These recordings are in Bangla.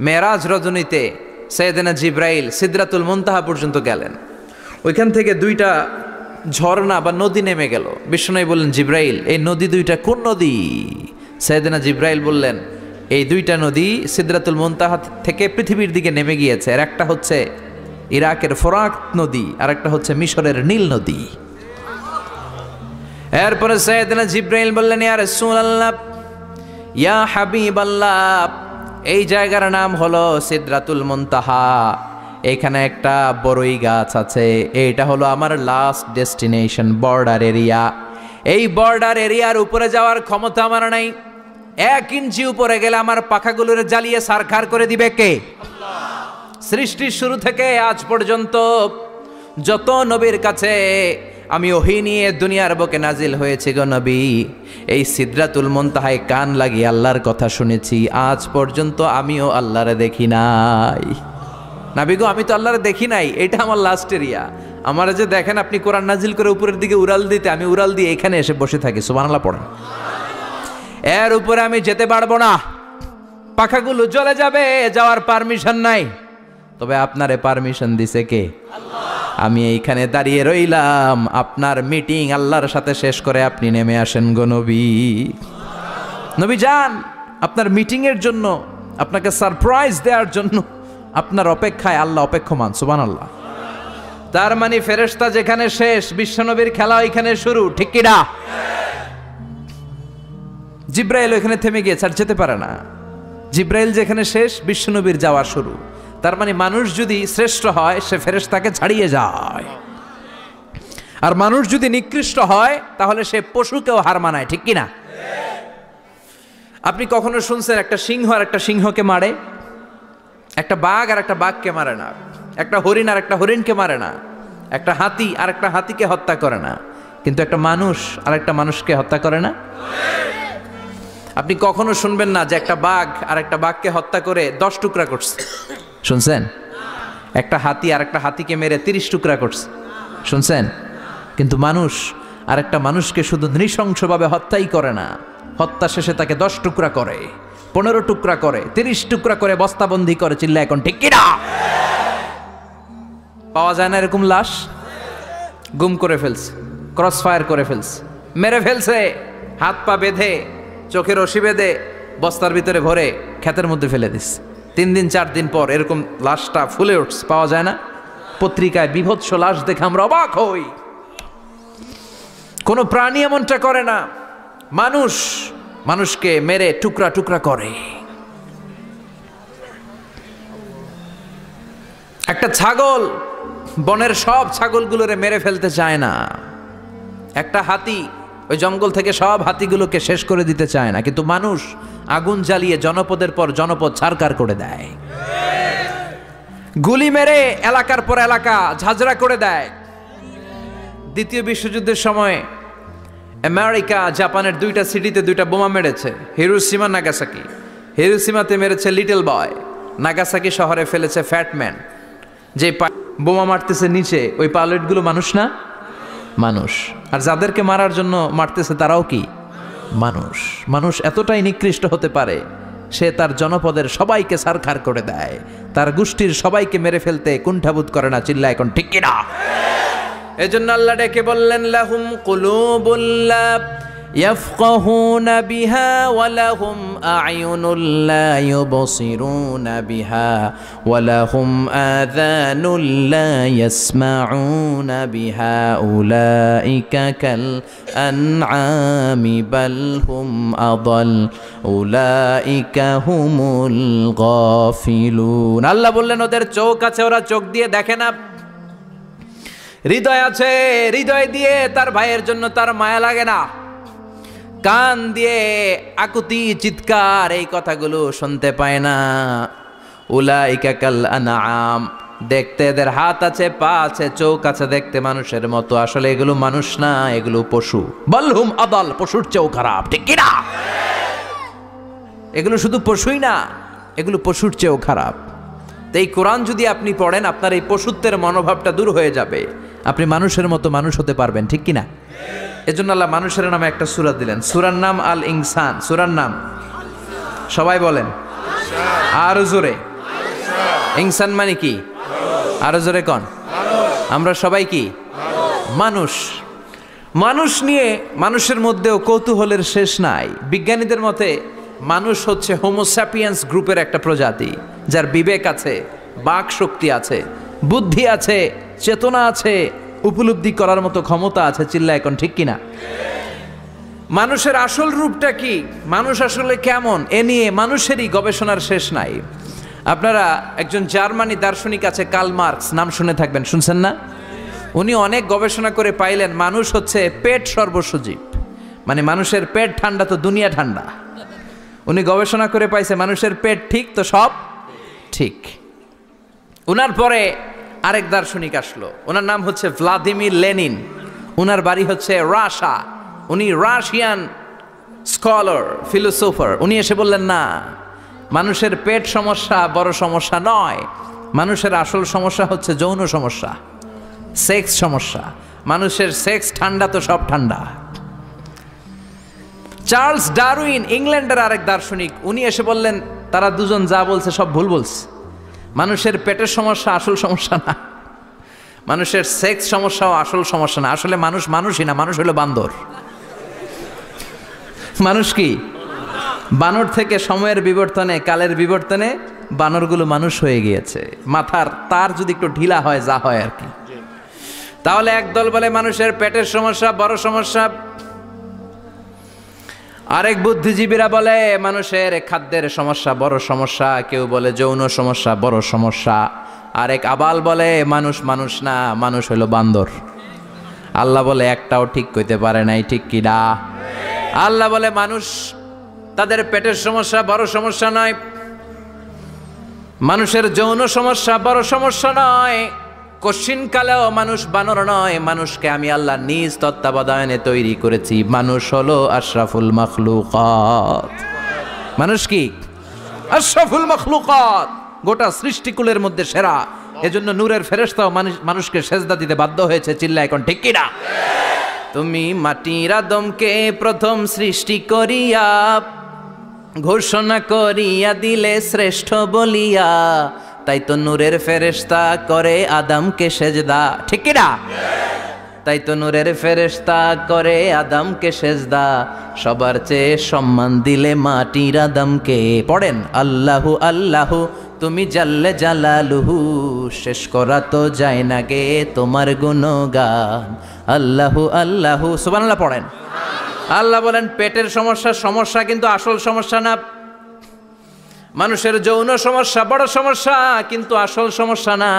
মেরাজ রজনীতে সাইয়েদনা জিব্রাইল সিদরাতুল মুনতাহা পর্যন্ত গেলেন। ওইখান থেকে দুইটা ঝর্ণা বা নদী নেমে গেল। বিষ্ণু বললেন, জিব্রাইল এই নদী দুইটা কোন নদী? সাইয়েদনা জিব্রাইল বললেন, এই দুইটা নদী সিদরাতুল মুনতাহা থেকে পৃথিবীর দিকে নেমে গিয়েছে। আর একটা হচ্ছে ইরাকের ফোরাত নদী, আর একটা হচ্ছে মিশরের নীল নদী। এরপরে সাইয়েদনা জিব্রাইল বললেন, ইয়া রাসূলুল্লাহ, ইয়া হাবিবাল্লাহ, এই জায়গার নাম হলো সিদরাতুল মুনতাহা। এখানে একটা বড়ই গাছ আছে, এইটা হলো আমার লাস্ট ডেস্টিনেশন, বর্ডার এরিয়া। এই বর্ডার এরিয়ার উপরে যাওয়ার ক্ষমতা আমার নাই। 1 ইঞ্চি উপরে গেলে আমার পাখাগুলোর জ্বালিয়ে সারখার করে দিবে কে? সৃষ্টির শুরু থেকে আজ পর্যন্ত যত নবীর কাছে আমি ওহী নিয়ে দুনিয়ার বুকে নাজিল হয়েছি গো নবী, এই সিদরাতুল মুনতাহায় কান লাগিয়ে আল্লাহর কথা শুনেছি। আজ পর্যন্ত আমিও আল্লাহরে দেখি নাই। নবী গো, আমি তো আল্লাহরে দেখি নাই, এটা আমার লাস্ট এরিয়া। আমার যে দেখেন আপনি কোরআন নাজিল করে উপরের দিকে উড়াল দিতে, আমি উড়াল দিয়ে এখানে এসে বসে থাকি। সুবহানাল্লাহ পড়েন। এর উপরে আমি যেতে পারবো না, পাখাগুলো জ্বলে যাবে, যাওয়ার পারমিশন নাই। তবে আপনারে পারমিশন দিছে কে? আমি এইখানে দাঁড়িয়ে রইলাম, আপনার মিটিং আল্লাহর সাথে শেষ করে আপনি নেমে আসেন গো নবী। নবী যান, আপনার মিটিং এর জন্য, আপনাকে সারপ্রাইজ দেওয়ার জন্য আপনার অপেক্ষায় আল্লাহ অপেক্ষমান। সুবহানাল্লাহ। তার মানে ফেরেশতা যেখানে শেষ, বিশ্বনবীর খেলা ওইখানে শুরু, ঠিক কি না? জিব্রাইল ওইখানে থেমে গিয়েছে, আর যেতে পারে না। জিব্রাইল যেখানে শেষ, বিশ্বনবীর যাওয়া শুরু। তার মানে মানুষ যদি শ্রেষ্ঠ হয়, সে ফেরেশতাকে ছাড়িয়ে যায়। আর মানুষ যদি নিকৃষ্ট হয়, তাহলে সে পশুকেও হার মানায়, ঠিক কি না? আপনি কখনো শুনছেন একটা সিংহ আর একটা সিংহকে মারে? একটা বাঘ আর একটা বাঘকে মারে না। একটা হরিণ আর একটা হরিণকে মারে না। একটা হাতি আর একটা হাতিকে হত্যা করে না। কিন্তু একটা মানুষ আর একটা মানুষকে হত্যা করে না। আপনি কখনো শুনবেন না যে একটা বাঘ আর একটা বাঘকে হত্যা করে 10 টুকরা করছে? শুনছেন? একটা হাতি আর একটা হাতিকে মেরে 30 টুকরা করছে? শুনছেন? কিন্তু মানুষ আর একটা মানুষকে শুধু নৃশংসভাবে হত্যাই করে না, হত্যা শেষে তাকে 10 টুকরা করে, 15 টুকরা করে, 30 টুকরা করে বস্তাবন্দি করে। চিল্লা এখন ঠিক কিনা? পাওয়া যায় না এরকম লাশ? গুম করে ফেলছে, ক্রস ফায়ার করে ফেলছে, মেরে ফেলছে, হাত পা বেঁধে, চোখের রশি বেঁধে বস্তার ভিতরে ভরে ক্ষেতের মধ্যে ফেলে দিস। 3 দিন 4 দিন পর এরকম লাশটা ফুলে উঠছে, পাওয়া যায় না? পত্রিকায় বিভৎস লাশ দেখে আমরা অবাক হই। কোনো প্রাণী এমনটা করে না। মানুষ মানুষকে মেরে টুকরা টুকরা করে। একটা ছাগল বনের সব ছাগলগুলোরে মেরে ফেলতে চায় না। একটা হাতি ওই জঙ্গল থেকে সব হাতিগুলোকে শেষ করে দিতে চায় না। কিন্তু মানুষ আগুন জ্বালিয়ে জনপদের পর জনপদ ছারকার করে দেয়, গুলি মেরে এলাকার পর এলাকা ঝাঁঝরা করে দেয়। দ্বিতীয় বিশ্বযুদ্ধের সময় আমেরিকা জাপানের 2টা সিটিতে 2টা বোমা মেরেছে, হিরোশিমা নাগাসাকি। হিরোশিমাতে মেরেছে লিটল বয়, নাগাসাকি শহরে ফেলেছে ফ্যাটম্যান। যে বোমা মারতেছে নিচে, ওই পাইলটগুলো মানুষ না? মানুষ। আর যাদেরকে মারার জন্য মারতেছে তারাও কি মানুষ? মানুষ এতটাই নিকৃষ্ট হতে পারে, সে তার জনপদের সবাইকে ছারখার করে দেয়, তার গোষ্ঠীর সবাইকে মেরে ফেলতে কুণ্ঠাবোধ করে না। চিল্লা এখন ঠিক কিনা? এজন্য আল্লাহ ডেকে বললেন, লাহুম কুলুবুল লা ইয়াফকাহুনা বিহা ওয়া লাহুম আ'য়ুনুল লা ইউবসিরুনা বিহা ওয়া লাহুম আযানুল লা ইয়াসমাউনা বিহা উলাইকা কাল আনআমি বাল হুম আদাল উলাইকা হুমুল গাফিলুন। আল্লাহ বললেন, ওদের চোখ আছে, ওরা চোখ দিয়ে দেখে না। হৃদয় আছে, হৃদয় দিয়ে তার ভাইয়ের জন্য তার মায়া লাগে না। কান দিয়ে আকুতি চিৎকার এই কথাগুলো শুনতে পায় না। উলাইকা কাল আনআম, দেখতে এদের হাত আছে, পা আছে, চোখ আছে, দেখতে মানুষের মতো, আসলে এগুলো মানুষ না, এগুলো পশু। বলহুম আদাল, পশুর চেয়েও খারাপ, ঠিক কিনা? এগুলো শুধু পশুই না, এগুলো পশুর চেয়েও খারাপ। তো এই কোরআন যদি আপনি পড়েন, আপনার এই পশুত্বের মনোভাবটা দূর হয়ে যাবে, আপনি মানুষের মতো মানুষ হতে পারবেন, ঠিক কিনা? এজন্য আল্লাহ মানুষের নামে একটা সূরা দিলেন, সূরার নাম আল ইনসান। সূরার নাম সবাই বলেন আর জোরে। ইনসান মানে কি? আরো জোরে কন। আমরা সবাই কি? মানুষ। মানুষ নিয়ে মানুষের মধ্যেও কৌতূহলের শেষ নাই। বিজ্ঞানীদের মতে মানুষ হচ্ছে হোমোস্যাপিয়েন্স গ্রুপের একটা প্রজাতি, যার বিবেক আছে, বাক শক্তি আছে, বুদ্ধি আছে, চেতনা আছে, উপলব্ধি করার মতো ক্ষমতা আছে। চিল্লা এখন ঠিক কিনা? মানুষের আসল রূপটা কি, মানুষ আসলে কেমন, এ নিয়ে মানুষেরই গবেষণার শেষ নাই। আপনারা একজন জার্মানি দার্শনিক আছে কার্ল মার্কস, নাম শুনে থাকবেন, শুনছেন না? উনি অনেক গবেষণা করে পাইলেন মানুষ হচ্ছে পেট সর্বসজীব, মানে মানুষের পেট ঠান্ডা তো দুনিয়া ঠান্ডা। উনি গবেষণা করে পাইছে মানুষের পেট ঠিক তো সব ঠিক। উনার পরে আরেক দার্শনিক আসলো, ওনার নাম হচ্ছে ভ্লাদিমির লেনিন। উনার বাড়ি হচ্ছে রাশিয়া, উনি রাশিয়ান স্কলার, ফিলোসোফার। উনি এসে বললেন না, মানুষের পেট সমস্যা বড় সমস্যা নয়, মানুষের আসল সমস্যা হচ্ছে যৌন সমস্যা, সেক্স সমস্যা। মানুষের সেক্স ঠান্ডা তো সব ঠান্ডা। চার্লস ডারউইন, ইংল্যান্ডের আরেক দার্শনিক, উনি এসে বললেন তারা দুজন যা বলছে সব ভুল বলছে। মানুষের পেটের সমস্যা আসল সমস্যা না, মানুষের সেক্স সমস্যাও আসল সমস্যা না। আসলে মানুষ মানুষই না, মানুষ হলো বান্দর। মানুষ কি? বানর থেকে সময়ের বিবর্তনে, কালের বিবর্তনে বানরগুলো মানুষ হয়ে গিয়েছে। মাথার তার যদি একটু ঢিলা হয়, যা হয় আর কি। তাহলে একদল বলে মানুষের পেটের সমস্যা বড় সমস্যা, আরেক বুদ্ধিজীবীরা বলে মানুষের খাদ্যের সমস্যা বড় সমস্যা, কেউ বলে যৌন সমস্যা বড় সমস্যা, আরেক আবাল বলে মানুষ মানুষ না, মানুষ হলো বান্দর। আল্লাহ বলে একটাও ঠিক কইতে পারে নাই, ঠিক কি না? আল্লাহ বলে মানুষ তাদের পেটের সমস্যা বড় সমস্যা নয়, মানুষের যৌন সমস্যা বড় সমস্যা নয়, কশিনকালেও মানুষ বানর নয়। মানুষকে আমি আল্লাহ নিজ তত্ত্বাবধানে তৈরি করেছি। মানুষ হলো আশরাফুল মাখলুকাত। মানুষ কি? আশরাফুল মাখলুকাত, গোটা সৃষ্টিকুলের মধ্যে সেরা। এজন্য নূরের ফেরেশতাও মানুষকে সেজদা দিতে বাধ্য হয়েছে। চিল্লা এখন ঠিক কিনা? তুমি মাটির আদমকে প্রথম সৃষ্টি করিয়া ঘোষণা করিয়া দিলে শ্রেষ্ঠ বলিয়া, তাই তো নূরের ফেরেশতা করে আদমকে সেজদা, ঠিক কিনা? তাই তো নূরের ফেরেশতা করে আদমকে সেজদা, সবার চেয়ে সম্মান দিলে মাটির আদমকে। পড়েন আল্লাহু আল্লাহু তুমি জাল্লে জালালুহু, শেষ করা তো যায় না গে তোমার গুণগান। আল্লাহু আল্লাহু, সুবহানাল্লাহ পড়েন। আল্লাহ বলেন পেটের সমস্যা সমস্যা, কিন্তু আসল সমস্যা না। মানুষের যৌন সমস্যা বড় সমস্যা, কিন্তু আসল সমস্যা না।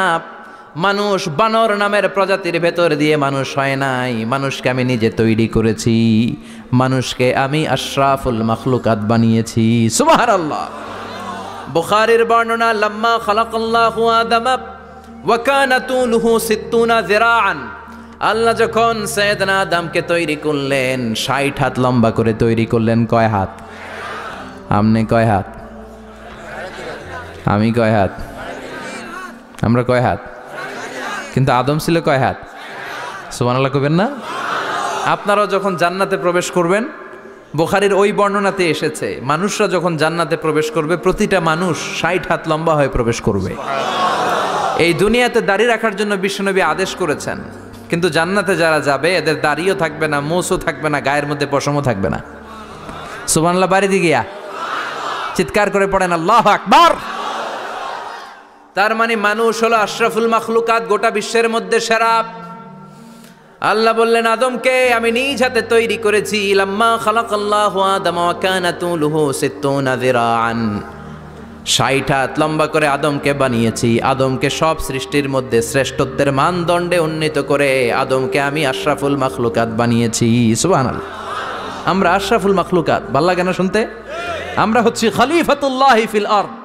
মানুষ বানর নামের প্রজাতির ভেতর দিয়ে মানুষ হয় নাই, মানুষকে আমি নিজে তৈরি করেছি। মানুষকে আমি আশরাফুল মাখলুকাত বানিয়েছি। সুবহানাল্লাহ। বুখারীর বর্ণনা, লাম্মা খালাকাল্লাহু আদমা ওয়া কানা তুলুহু 60 যিরাআন। আল্লাহ যখন সাইয়েদনা আদমকে তৈরি করলেন 60 হাত লম্বা করে তৈরি করলেন। কয় হাত? আমনে কয় হাত? আমি কয় হাত? আমরা কয় হাত? কিন্তু আদম ছিল কয় হাত? সুবহানাল্লাহ কইবেন না? আপনারাও যখন জান্নাতে প্রবেশ করবেন, বুখারীর ওই বর্ণনাতে এসেছে মানুষরা যখন জান্নাতে প্রবেশ করবে প্রতিটা মানুষ 60 হাত লম্বা হয়ে প্রবেশ করবে। এই দুনিয়াতে দাড়ি রাখার জন্য বিশ্বনবী আদেশ করেছেন, কিন্তু জান্নাতে যারা যাবে এদের দাড়িও থাকবে না, মোছও থাকবে না, গায়ের মধ্যে পশমও থাকবে না। সুবহানাল্লাহ বাড়ি দিয়ে গিয়া চিৎকার করে পড়েন আল্লাহু আকবার। তার মানে মানুষ হলো আশরাফুল মাখলুকাত, গোটা বিশ্বের মধ্যে সেরা। আল্লাহ বললেন আদমকে আমি নিজ হাতে তৈরি করেছি। লাম্মা খালাকাল্লাহু আদমা ওয়া কানা তুলুহু 60 যিরাআন, 60 হাত লম্বা করে আদমকে বানিয়েছি। আদমকে সব সৃষ্টির মধ্যে শ্রেষ্ঠত্বের মানদণ্ডে উন্নীত করে আদমকে আমি আশরাফুল মাখলুকাত বানিয়েছি। সুবহানাল্লাহ। আমরা আশরাফুল মাখলুকাত, ভাল লাগে না শুনতে? আমরা হচ্ছি খলিফাতুল্লাহি ফিল আরদ,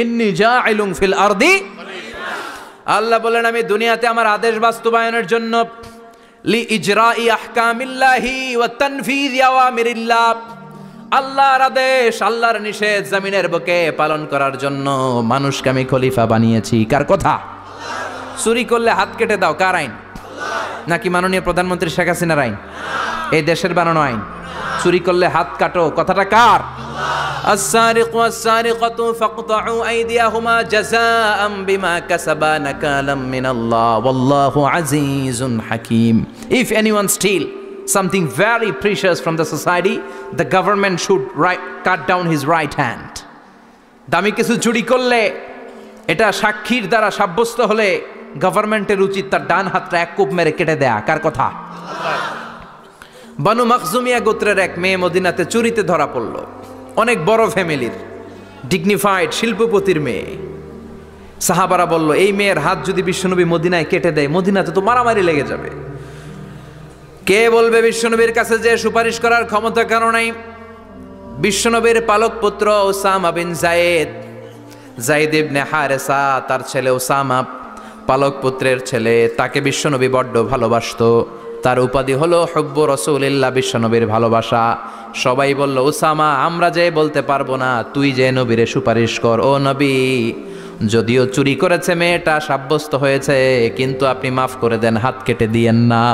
ইন্নী জাইলুন ফিল আরদি। আল্লাহ বলেন আমি দুনিয়াতে আমার আদেশ বাস্তবায়নের জন্য, লি ইজরাই আহকামিল্লাহি ওয়া তানফিযি আওয়ামিরিল্লাহ, আল্লাহর আদেশ আল্লাহর নিষেধ জমিনের বুকে পালন করার জন্য মানুষকে আমি খলিফা বানিয়েছি। কার কথা? চুরি করলে হাত কেটে দাও, কার আইন? নাকি মাননীয় প্রধানমন্ত্রী শেখ হাসিনার আইন? এই দেশের বানানো আইন। চুরি করলে হাত কাটো, কথাটা কার? السارق والسارقة فاقطعوا أيديهما جزاء بما كسبا نكالا من الله والله عزيز حكيم. If anyone steal something very precious from the society, the government should cut down his right hand. দামি কিছু চুরি করলে এটা সাক্ষীর দ্বারা সাব্যস্ত হলে গভর্নমেন্টের উচিত তার ডান হাতটা এক কোপ মেরে কেটে দেয়া। কার কথা? বানু মাখজুমিয়া গোত্রের এক মেয়ে মদিনাতে চুরিতে ধরা পড়ল। অনেক বড় ফ্যামিলির, ডিগনিফাইড শিল্পপতির মেয়ে। সাহাবারা বলল, এই মেয়ের হাত যদি বিশ্বনবী মদিনায় কেটে দেয়, মদিনাতে তো মারামারি লেগে যাবে। কে বলবে বিশ্বনবীর কাছে যে সুপারিশ করার ক্ষমতা কারো নাই? বিশ্বনবীর পালক পুত্র ওসামা বিন যায়েদ ইবনে হারেসা, তার ছেলে ওসামা পালক পুত্রের ছেলে, তাকে বিশ্বনবী বড্ড ভালোবাসতো। তার উপাধি হলো হুব্বু রাসূলিল্লাহ, বিশ্বনবীর ভালোবাসা। সবাই বলল, ওসামা আমরা যে বলতে পারবো না, তুই যে নবীরে সুপারিশ কর। ও নবী, যদিও চুরি করেছে মেয়েটা, সাব্যস্ত হয়েছে, কিন্তু আপনি মাফ করে দেন, হাত কেটে দিয়েন না।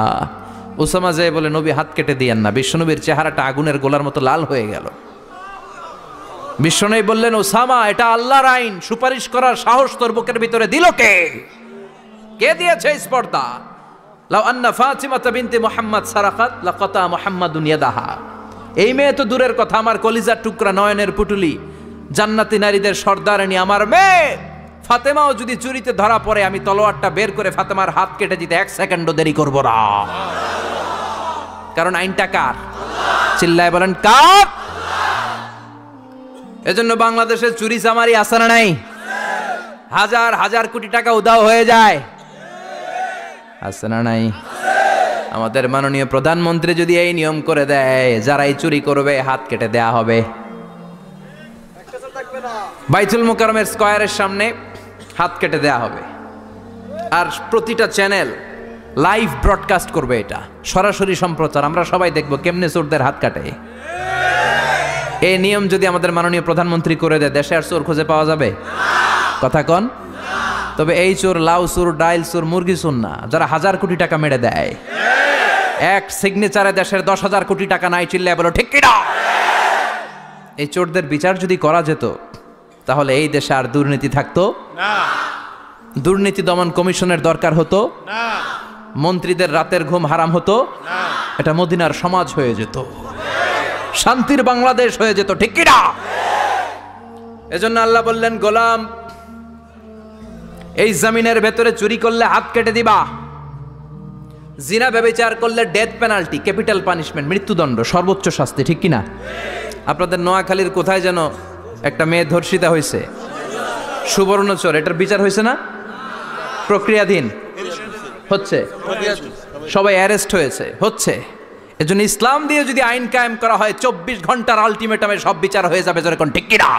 ওসামা যে বলে, নবী হাত কেটে দিয়েন না। বিশ্বনবীর চেহারাটা আগুনের গোলার মতো লাল হয়ে গেল। বিশ্বনবী বললেন, ওসামা এটা আল্লাহর আইন, সুপারিশ করার সাহস তোর বুকের ভিতরে দিল কে? কে দিয়েছে স্পর্ধা? লাউ আন্না ফাতিমাতা বিনতে মুহাম্মদ সারাকাত লাকাতা মুহাম্মাদুন ইয়াদাহা। এই মেয়ে তো দূরের কথা, আমার কলিজার টুকরা, নয়নের পুটুলি, জান্নাতি নারীদের সর্দারিনী আমার মেয়ে ফাতেমাও যদি চুরিতে ধরা পড়ে, আমি তলোয়ারটা বের করে ফাতেমার হাত কেটে দিতে এক সেকেন্ডও দেরি করব না। কারণ আইনটা কার? চিল্লায় বলেন কার? এজন্য বাংলাদেশে চুরি চামারি আছে না নাই? হাজার হাজার কোটি টাকা উধাও হয়ে যায়, আছে না নাই? আমাদের মাননীয় প্রধানমন্ত্রী যদি এই নিয়ম করে দেয়, যারাই চুরি করবে হাত কেটে দেয়া হবে। বাইতুল মুকাররমের স্কয়ারের সামনে হাত কেটে দেয়া হবে। আর প্রতিটা চ্যানেল লাইভ ব্রডকাস্ট করবে, এটা সরাসরি সম্প্রচার, আমরা সবাই দেখবো কেমনে চোরদের হাত কাটে। এই নিয়ম যদি আমাদের মাননীয় প্রধানমন্ত্রী করে দেয়, দেশে আর চোর খুঁজে পাওয়া যাবে? কথা কন। তবে এই চোর লাউ চোর, ডাইল চোর, মুরগি চোর না, যারা হাজার কোটি টাকা মেরে দেয়। এক সিগনেচারে দেশের 10,000 কোটি টাকা নাই, চিল্লায় বলো ঠিক কিনা? এই চোরদের বিচার যদি করা যেত, তাহলে এই দেশে আর দুর্নীতি থাকতো না। দুর্নীতি দমন কমিশনের দরকার হতো না। মন্ত্রীদের রাতের ঘুম হারাম হতো না। এটা মদিনার সমাজ হয়ে যেত, শান্তির বাংলাদেশ হয়ে যেত, ঠিক কিনা? এজন্য আল্লাহ বললেন, গোলাম এই জমিনের ভেতরে চুরি করলে হাত কেটে দিবা, জিনা ব্যভিচার করলে ডেথ পেনাল্টি, ক্যাপিটাল পানিশমেন্ট, মৃত্যুদণ্ড, সর্বোচ্চ শাস্তি, ঠিক কিনা? আপনাদের নোয়াখালীর কোথায় যেন একটা মেয়ে ধর্ষিতা হয়েছে, সুবর্ণচর, এটার বিচার হয়েছে না? প্রক্রিয়াধীন হচ্ছে, সবাই অ্যারেস্ট হয়েছে, হচ্ছে। এজন্য ইসলাম দিয়ে যদি আইন কায়েম করা হয়, 24 ঘন্টার আলটিমেটামে সব বিচার হয়ে যাবে, যেরকম ঠিক কিনা?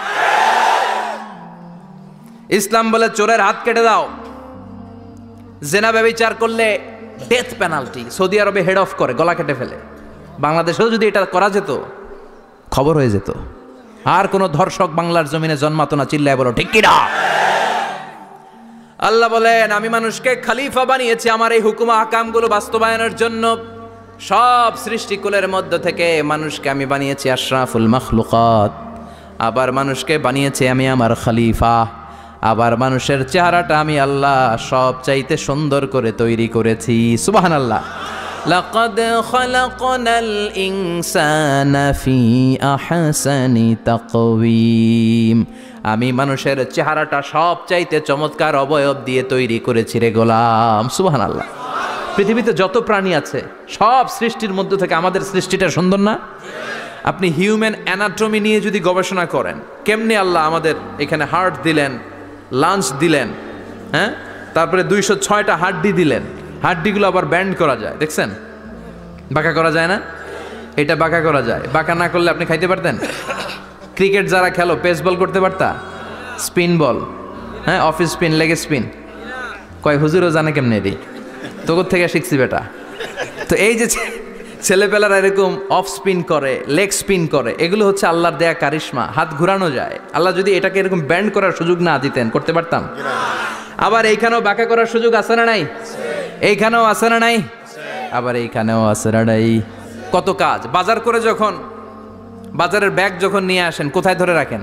ইসলাম বলে চোরের হাত কেটে দাও। জেনা ব্যভিচার করলে ডেথ পেনাল্টি, সৌদি আরবে হেড অফ করে, গলা কেটে ফেলে। বাংলাদেশেও যদি এটা করা যেত, খবর হয়ে যেত, আর কোনো ধর্ষক বাংলার জমিনে জন্মাতো না, চিল্লায় বলো ঠিক কিনা? আল্লাহ বলেন, আমি মানুষকে খলিফা বানিয়েছি আমার এই হুকুম আহকামগুলো বাস্তবায়নের জন্য। সব সৃষ্টিকুলের মধ্য থেকে মানুষকে আমি বানিয়েছি আশরাফুল মাখলুকাত, আবার মানুষকে বানিয়েছি আমি আমার খলিফা। আবার মানুষের চেহারাটা আমি আল্লাহ সব চাইতে সুন্দর করে তৈরি করেছি। সুবহানাল্লাহ। লাকাদ খালাকনাল ইনসানা ফি আহসানি তাকওয়িম। আমি মানুষের চেহারাটা সব চাইতে চমৎকার অবয়ব দিয়ে তৈরি করেছি রে গোলাম। সুবহানাল্লাহ। পৃথিবীতে যত প্রাণী আছে সব সৃষ্টির মধ্য থেকে আমাদের সৃষ্টিটা সুন্দর না? আপনি হিউম্যান অ্যানাটমি নিয়ে যদি গবেষণা করেন, কেমনে আল্লাহ আমাদের এখানে হার্ট দিলেন, লাঞ্চ দিলেন, হ্যাঁ, তারপরে 206টা হাড্ডি দিলেন, হাড্ডিগুলো আবার ব্যান্ড করা যায়, দেখছেন? বাঁকা করা যায় না? এটা বাঁকা করা যায়। বাঁকা না করলে আপনি খাইতে পারতেন? ক্রিকেট যারা খেলো, পেস বল করতে পারতা? স্পিন বল, হ্যাঁ, অফিস স্পিন, লেগে স্পিন, কয় হুজুরও জানে কেমনে রে, তোর থেকে শিখছি বেটা। তো এই যে ছেলেপেলারা এরকম অফ স্পিন করে, লেগ স্পিন করে, এগুলো হচ্ছে আল্লাহর দেয়া কারিশমা। হাত ঘুরানো যায়। আল্লাহ যদি এটাকে এরকম ব্যান্ড করার সুযোগ না দিতেন, করতে পারতাম? আবার এইখানেও বাঁকা করার সুযোগ আছে না নাই? এইখানেও আছে না নাই? আবার এইখানেও আছে না নাই? কত কাজ। বাজার করে যখন বাজারের ব্যাগ যখন নিয়ে আসেন কোথায় ধরে রাখেন?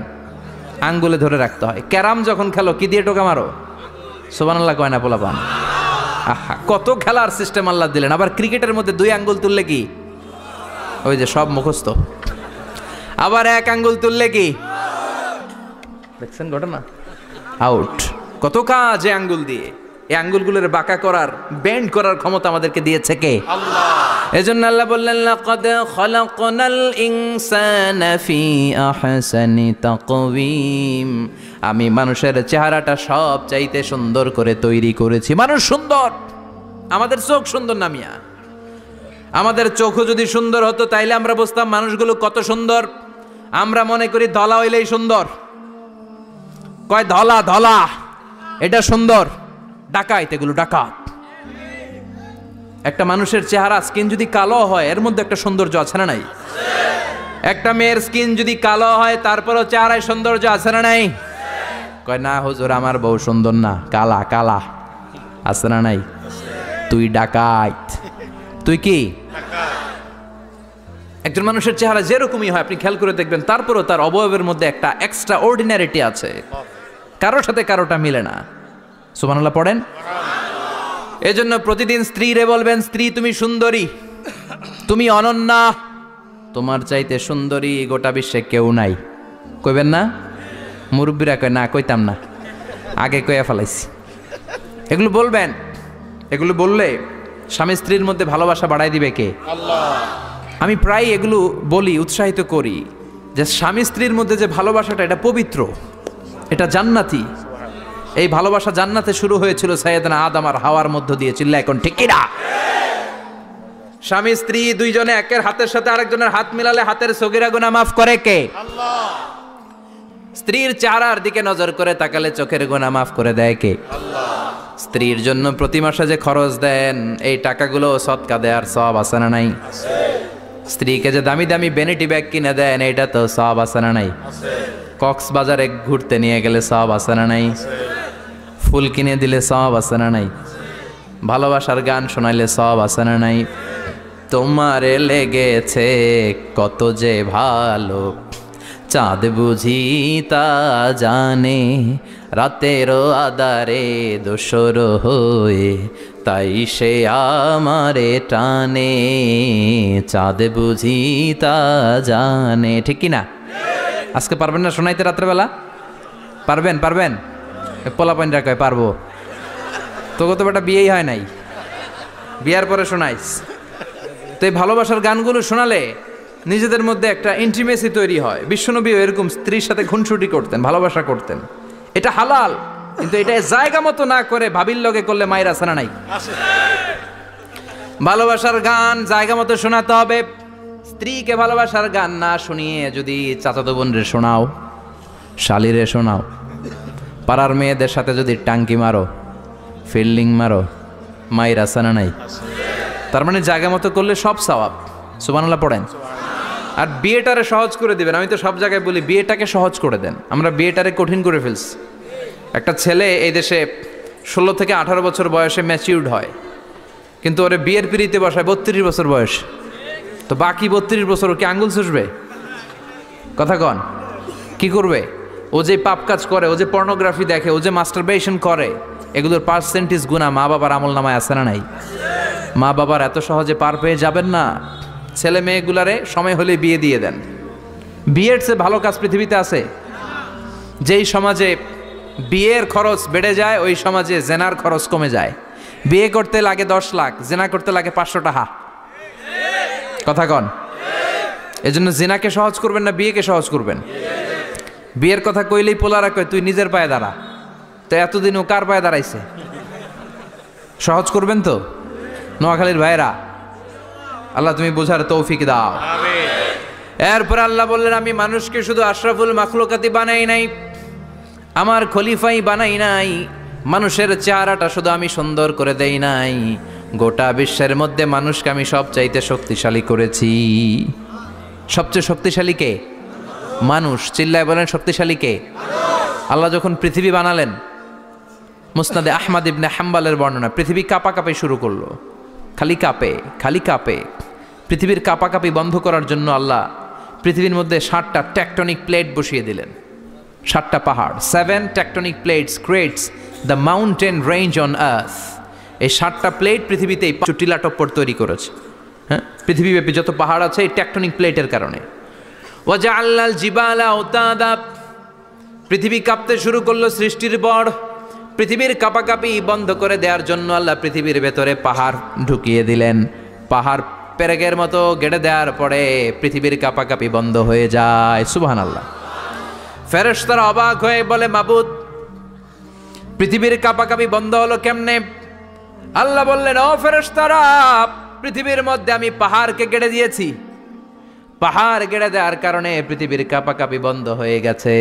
আঙ্গুলে ধরে রাখতে হয়। ক্যারাম যখন খেলো কি দিয়ে টোকা মারো? সুবহানাল্লাহ কয় না পোলাপান? আহা, কত খেলার সিস্টেম আল্লাহ দিলেন। আবার ক্রিকেটের মধ্যে 2 আঙ্গুল তুললে কি? ওই যে সব মুখস্থ। আবার 1 আঙ্গুল তুললে কি? দেখছেন ঘটনা? আউট। কত কাজ এই আঙ্গুল দিয়ে। এই আঙ্গুলগুলোর বাঁকা করার, বেন্ড করার ক্ষমতা আমাদেরকে দিয়েছে কে? আল্লাহ। এজন্য আল্লাহ বললেন লাকাদ খালাকনাল ইনসানা ফি আহসানি তাকওয়িম। আমি মানুষের চেহারাটা সব চাইতে সুন্দর করে তৈরি করেছি। মানুষ সুন্দর, আমাদের চোখ সুন্দর না মিয়া? আমাদের চোখও যদি সুন্দর হতো তাইলে আমরা বুঝতাম মানুষগুলো কত সুন্দর। আমরা মনে করি ধলা হইলেই সুন্দর। কয় ধলা ধলা এটা সুন্দর, ডাকাইত, এগুলো ডাকাত। একটা মানুষের চেহারা স্কিন যদি কালো হয় এর মধ্যে একটা সৌন্দর্য আছে না নাই? একটা মেয়ের স্কিন যদি কালো হয় তারপরও চেহারায় সৌন্দর্য আছে না নাই? কয় না হুজুর আমার বউ সুন্দর না, কালা কালা। আছে না নাই? তুই ডাকাইত। তুই কি? একজন মানুষের চেহারা যেরকমই হয় আপনি খেয়াল করে দেখবেন তারপরও তার অবয়বের মধ্যে একটা এক্সট্রা অর্ডিনারিটি আছে, কারোর সাথে কারোটা মিলে না। সুবহানাল্লাহ পড়েন। এজন্য প্রতিদিন স্ত্রীরে বলবেন, স্ত্রী তুমি সুন্দরী, তুমি অনন্যা, তোমার চাইতে সুন্দরী গোটা বিশ্বে কেউ নাই। কইবেন না? মুরব্বীরা কয় না, কইতাম না, আগে কইয়া ফেলাইছি। এগুলো বলবেন। এগুলো বললে স্বামী স্ত্রীর মধ্যে ভালোবাসা বাড়াই দিবে কে? আল্লাহ। আমি প্রায় এগুলো বলি, উৎসাহিত করি যে স্বামী স্ত্রীর মধ্যে যে ভালোবাসাটা এটা পবিত্র, এটা জান্নাতি। এই ভালোবাসা জান্নাতে শুরু হয়েছিল সাইয়েদনা আদম আর হাওয়ার মধ্য দিয়ে। চিল্লা এখন ঠিক কিনা? স্বামী স্ত্রী দুইজনে একের হাতের সাথে আরেকজনের হাত মিলালে হাতের সগীরা গুনাহ মাফ করে কে? আল্লাহ। স্ত্রীর চেহারার দিকে নজর করে তাকালে চোখের গুনাহ মাফ করে দেয় কে? আল্লাহ। স্ত্রীর জন্য প্রতি মাসে যে খরচ দেন এই টাকাগুলো সদকা দেওয়ার সওয়াব আছে না নাই? আছে। স্ত্রীকে যে দামি দামি ভ্যানিটি ব্যাগ কিনে দেন এটা তো সওয়াব আছে না নাই? আছে। কক্সবাজারে ঘুরতে নিয়ে গেলে সওয়াব আছে না নাই? আছে। ফুল কিনে দিলে সওয়াব আছে না নাই? ভালোবাসার গান শোনাইলে সওয়াব আছে না নাই? তোমারে লেগেছে কত যে ভালো, চাঁদ বুঝি তা জানে, রাতেরও আধারে দোসর হয়ে তাই সে আমারে টানে, চাঁদ বুঝি তা জানে। ঠিক কিনা? আজকে পারবেন না শোনাইতে রাত্রেবেলা? পারবেন? পারবেন? পোলাপাইনরা কয় পারবো। তোকে তো বেটা বিয়েই হয় নাই, বিয়ার পরে শোনাইস। তো এই ভালোবাসার গানগুলো শোনালে নিজেদের মধ্যে একটা ইন্টিমেসি তৈরি হয়। বিশ্বনবীও এরকম স্ত্রীর সাথে খুনসুটি করতেন, ভালোবাসা করতেন। এটা হালাল, কিন্তু এটা জায়গা মতো না করে ভাবির লগে করলে মায়ের আছে না নাই? ভালোবাসার গান জায়গা মতো শোনাতে হবে। স্ত্রীকে ভালোবাসার গান না শুনিয়ে যদি চাচাতো বোনরে শোনাও, শালিরে শোনাও, পাড়ার মেয়েদের সাথে যদি টাঙ্কি মারো, ফিল্ডিং মারো, মায়ের আছে না নাই? তার মানে জায়গা মতো করলে সব সওয়াব। সুবহানাল্লাহ পড়েন। আর বিয়েটারে সহজ করে দিবেন। আমি তো সব জায়গায় বলি বিয়েটাকে সহজ করে দেন। আমরা বিয়েটারে কঠিন করে ফেলছি। একটা ছেলে এই দেশে 16 থেকে 18 বছর বয়সে ম্যাচিউরড হয়, কিন্তু ওরে বিয়ের পিড়িতে বসায় 32 বছর বয়স। তো বাকি 32 বছর ও কি আঙ্গুল চুষবে? কথা কন, কি করবে? ও যে পাপ কাজ করে, ও যে পর্নোগ্রাফি দেখে, ও যে মাস্টারবেশন করে, এগুলোর পার্সেন্টেজ গুণা মা বাবার আমল নামায় আছে না নাই? মা বাবার এত সহজে পার পেয়ে যাবেন না। ছেলে মেয়েগুলারে সময় হলে বিয়ে দিয়ে দেন। বিয়ের চেয়ে ভালো কাজ পৃথিবীতে আছে? যেই সমাজে বিয়ের খরচ বেড়ে যায় ওই সমাজে জেনার খরচ কমে যায়। বিয়ে করতে লাগে 10 লাখ, জেনা করতে লাগে 500 টাকা। কথা কন। এজন্য জেনাকে সহজ করবেন না বিয়েকে সহজ করবেন? বিয়ের কথা কইলেই পোলারা কয় তুই নিজের পায়ে দাঁড়া। তো এতদিন ও কার পায়ে দাঁড়াইছে? সহজ করবেন তো? নোয়াখালীর ভাইরা, আল্লাহ তুমি বোঝার তৌফিক দাও। এরপর আল্লাহ বললেন আমি মানুষকে শুধু আশরাফুল মাখলুকাতি বানাই নাই, আমার খলিফাই বানাই নাই। মানুষের চেহারাটা শুধু আমি সুন্দর করে দেই নাই, গোটা বিশ্বের মধ্যে মানুষকে আমি সবচাইতে শক্তিশালী করেছি। সবচেয়ে শক্তিশালী কে? মানুষ। চিল্লায় বলেন শক্তিশালী কে? আল্লাহ যখন পৃথিবী বানালেন, মুসনাদে আহমদ ইবনে হাম্বালের বর্ণনা, পৃথিবী কাঁপাকাঁপি শুরু করলো। খালি কাঁপে, খালি কাঁপে। পৃথিবীর কাঁপাকাঁপি বন্ধ করার জন্য আল্লাহ পৃথিবীর মধ্যে 7টা টেকটনিক প্লেট বসিয়ে দিলেন। 7টা পাহাড়, 7 tectonic plates creates the mountain range on earth. এই 7টা প্লেট পৃথিবীতে টিলা টপ্পর তৈরি করেছে। হ্যাঁ, পৃথিবীব্যাপী যত পাহাড় আছে এই টেকটনিক প্লেটের কারণে। ওয়াজআলনাল জিবালা আওতাদা, পৃথিবী কাঁপতে শুরু করলো সৃষ্টির পর। পৃথিবীর কাঁপাকাঁপি বন্ধ করে দেওয়ার জন্য আল্লাহ পৃথিবীর ভেতরে পাহাড় ঢুকিয়ে দিলেন। পাহাড় পেরেকের মতো গেড়ে দেওয়ার পরে পৃথিবীর কাঁপাকাঁপি বন্ধ হয়ে যায়। সুবহানাল্লাহ। ফেরেশতারা অবাক হয়ে বলে, মাবুদ, পৃথিবীর কাঁপাকাঁপি বন্ধ হলো কেমনে? আল্লাহ বললেন, ও ফেরেশতারা, পৃথিবীর মধ্যে আমি পাহাড়কে গেড়ে দিয়েছি। পাহাড় গেড়ে দেওয়ার কারণে পৃথিবীর কাঁপাকাঁপি বন্ধ হয়ে গেছে।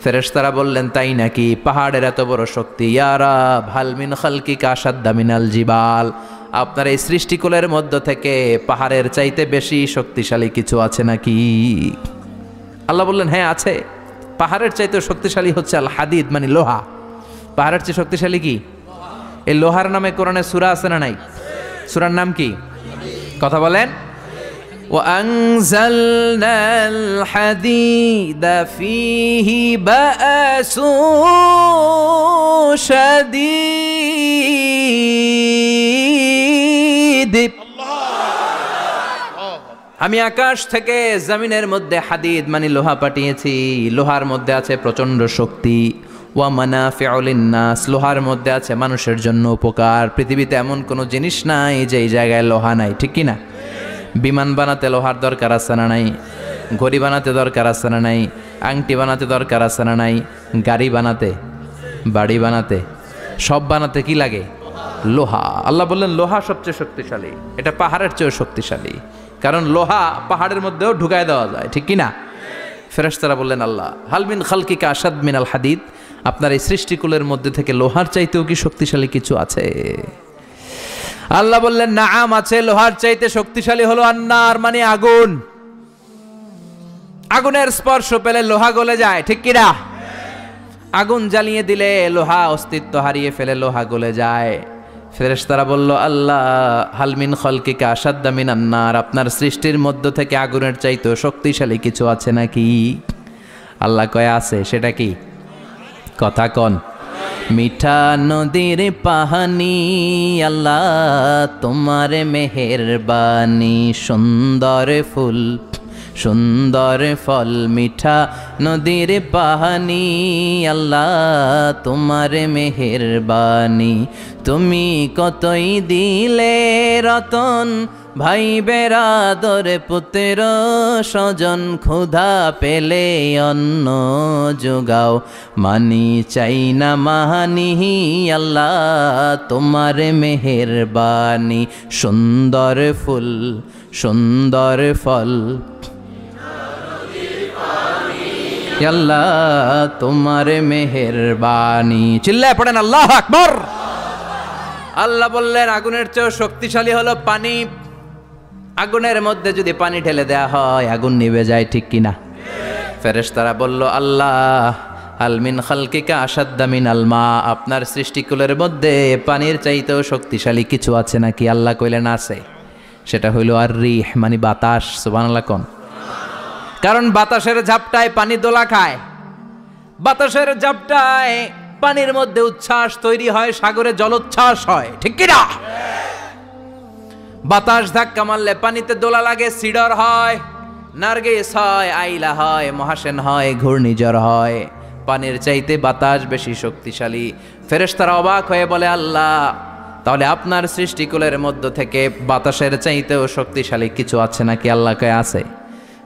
ফেরেশতারা বললেন, তাই নাকি? পাহাড়ের এত বড় শক্তি। ইয়া রাব, হাল মিন খালকিকা আশাদ্দা মিনাল জিবাল, আপনার এই সৃষ্টিকুলের মধ্য থেকে পাহাড়ের চাইতে বেশি শক্তিশালী কিছু আছে নাকি? আল্লাহ বললেন, হ্যাঁ আছে। পাহাড়ের চাইতে শক্তিশালী হচ্ছে আল হাদিদ, মানে লোহা। পাহাড়ের চেয়ে শক্তিশালী কি? এই লোহার নামে কোরআনে সূরা আছে না নাই? সূরার নাম কি? কথা বলেন। وأنزلنا الحديد فيه بأس شديد। আমি আকাশ থেকে জমিনের মধ্যে হাদিদ মানে লোহা পাঠিয়েছি। লোহার মধ্যে আছে প্রচন্ড শক্তি। ওয়া মানাফিউ লিন্নাস, লোহার মধ্যে আছে মানুষের জন্য উপকার। পৃথিবীতে এমন কোনো জিনিস নাই যে এই জায়গায় লোহা নাই, ঠিক কি না? বিমান বানাতে লোহার দরকার আছে না নাই? ঘড়ি বানাতে দরকার আছে না নাই? আংটি বানাতে দরকার আছে না নাই? গাড়ি বানাতে, বাড়ি বানাতে, সব বানাতে কি লাগে? লোহা। আল্লাহ বললেন লোহা সবচেয়ে শক্তিশালী। এটা পাহাড়ের চেয়েও শক্তিশালী, কারণ লোহা পাহাড়ের মধ্যেও ঢুকায় দেওয়া যায়, ঠিক কি না? ফেরেশতারা বললেন, আল্লাহ, হাল মিন খালকিকা আশাদ মিনাল হাদিদ, আপনার এই সৃষ্টিকুলের মধ্যে থেকে লোহার চাইতেও কি শক্তিশালী কিছু আছে? আল্লাহ বললেন, নাআম আছে। লোহার চাইতে শক্তিশালী হলো আন্নার, মানে আগুন। আগুনের স্পর্শ পেলে লোহা গলে যায়, ঠিক কি না? আগুন জ্বালিয়ে দিলে লোহা অস্তিত্ব হারিয়ে ফেলে, লোহা গলে যায়। ফেরেশতারা বলল, আল্লাহ, হাল মিন খালকিকা আশাদ্দা মিনান নার, আপনার সৃষ্টির মধ্য থেকে আগুনের চাইতেও শক্তিশালী কিছু আছে নাকি? আল্লাহ কয় আছে। সেটা কি? কথা কন। মিঠা নদীর পাহানি, আল্লাহ তোমার মেহেরবানি, সুন্দর ফুল সুন্দর ফল, মিঠা নদীর পাহানি, আল্লাহ তোমার মেহেরবানি। তুমি কতই দিলে রতন, ভাই বেরাদর পুত্র স্বজন, ক্ষুধা পেলে অন্ন যোগাও, মানি চাই না মাহানি, আল্লাহ তোমার মেহেরবানি। সুন্দর ফুল সুন্দর ফল, আল্লাহ তোমার মেহেরবানি। চিল্লায় পড়েন আল্লাহু আকবার। আল্লাহ বললেন, আগুনের চেয়েও শক্তিশালী হলো পানি। আগুনের মধ্যে যদি পানি ঢেলে দেয়া হয় আগুন নিভে যায়, ঠিক কিনা? ফেরেশতারা বলল, আল্লাহ, হাল মিন খালকিকা আশাদ্দা মিনাল মা, আপনার সৃষ্টিকুলের মধ্যে পানির চাইতেও শক্তিশালী কিছু আছে নাকি? আল্লাহ কইলেন আছে। সেটা হইল আর রিহ, মানে বাতাস। সুবহানাল্লাহ কোন। কারণ বাতাসের ঝাপটায় পানি দোলা খায়, বাতাসের ঝাপটায় পানির মধ্যে উচ্ছ্বাস তৈরি হয়, সাগরে জলোচ্ছ্বাস হয়, ঠিক কিনা? বাতাস ধাক্কা মারলে পানিতে দোলা লাগে, সিডর হয়, নার্গিস হয়, আইলা হয়, মহাসেন হয়, ঘূর্ণিঝড় হয়। পানির চাইতে বাতাস বেশি শক্তিশালী। ফেরেশতারা অবাক হয়ে বলে, আল্লাহ, তাহলে আপনার সৃষ্টিকুলের মধ্য থেকে বাতাসের চাইতেও শক্তিশালী কিছু আছে নাকি? আল্লাহ কয় আছে।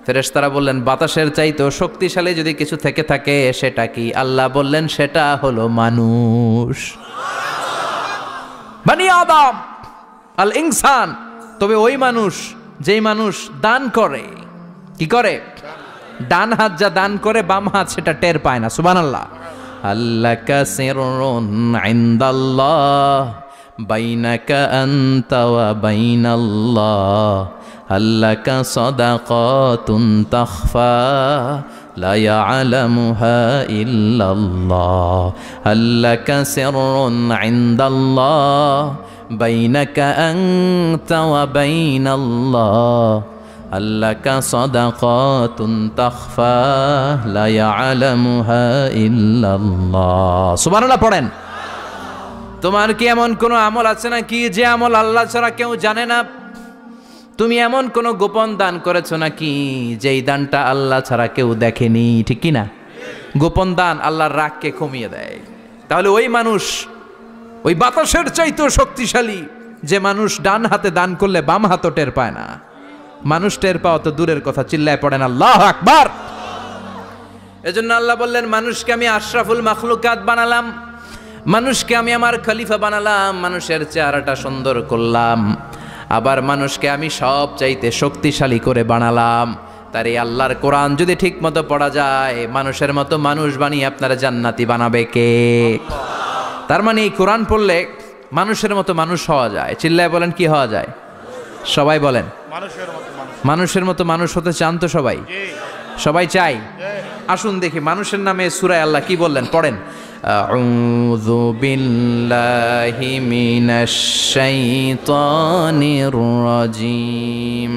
ফেরেশতারা বললেন, বাতাসের চাইতেও শক্তিশালী যদি কিছু থেকে থাকে সেটা কি? আল্লাহ বললেন, সেটা হলো মানুষ, বনি আদম, আল ইনসান। তবে ওই মানুষ যেই মানুষ দান করে, কি করে? ডান হাত যা দান করে বাম হাত সেটা টের পায় না। সুবহানাল্লাহ। আল্লাকা সিররুন ইনদাল্লাহ বাইনাকা আনতা ওয়া বাইনাল্লাহ, আল্লাকা সাদাকাতুন তাখফা লা ইয়ালামুহা ইল্লাল্লাহ, আল্লাকা সিররুন ইনদাল্লাহ বাইনাকা আনতা ওয়া বাইনাল্লাহ, আল্লাকা সাদাকাতুন তাখফা লা ইয়ালামুহা ইল্লাল্লাহ। সুবহানাল্লাহ পড়েন। তোমার কি এমন কোনো আমল আছে নাকি যে আমল আল্লাহ ছাড়া কেউ জানে না? তুমি এমন কোনো গোপন দান করেছো নাকি যেই দানটা আল্লাহ ছাড়া কেউ দেখেনি? ঠিক কি না? গোপন দান আল্লাহর রাগকে কমিয়ে দেয়। তাহলে ওই মানুষ ওই বাতাসের চাইতেও শক্তিশালী যে মানুষ ডান হাতে দান করলে বাম হাতও টের পায় না। মানুষ টের পাওয়া তো দূরের কথা, চিল্লায় পড়েন আল্লাহু আকবার। এজন্য আল্লাহ বললেন, মানুষকে আমি আশরাফুল মাখলুকাত বানালাম, মানুষকে আমি আমার খলিফা বানালাম, মানুষের চেহারাটা সুন্দর করলাম, আবার মানুষকে আমি সব চাইতে শক্তিশালী করে বানালাম। তার এই আল্লাহর কোরআন যদি ঠিক মতো পড়া যায়, মানুষের মতো মানুষ বানিয়ে আপনারা জান্নাতি বানাবে কে? তার মানে এই কোরআন পড়লে মানুষের মতো মানুষ হওয়া যায়। চিল্লায় বলেন, কি হওয়া যায়? সবাই বলেন, মানুষের মতো মানুষ হতে চান তো সবাই? সবাই চাই? আসুন দেখি মানুষের নামে সূরায় আল্লাহ কি বললেন, পড়েন। আউযু বিল্লাহি মিনাশ শাইতানির রাজিম।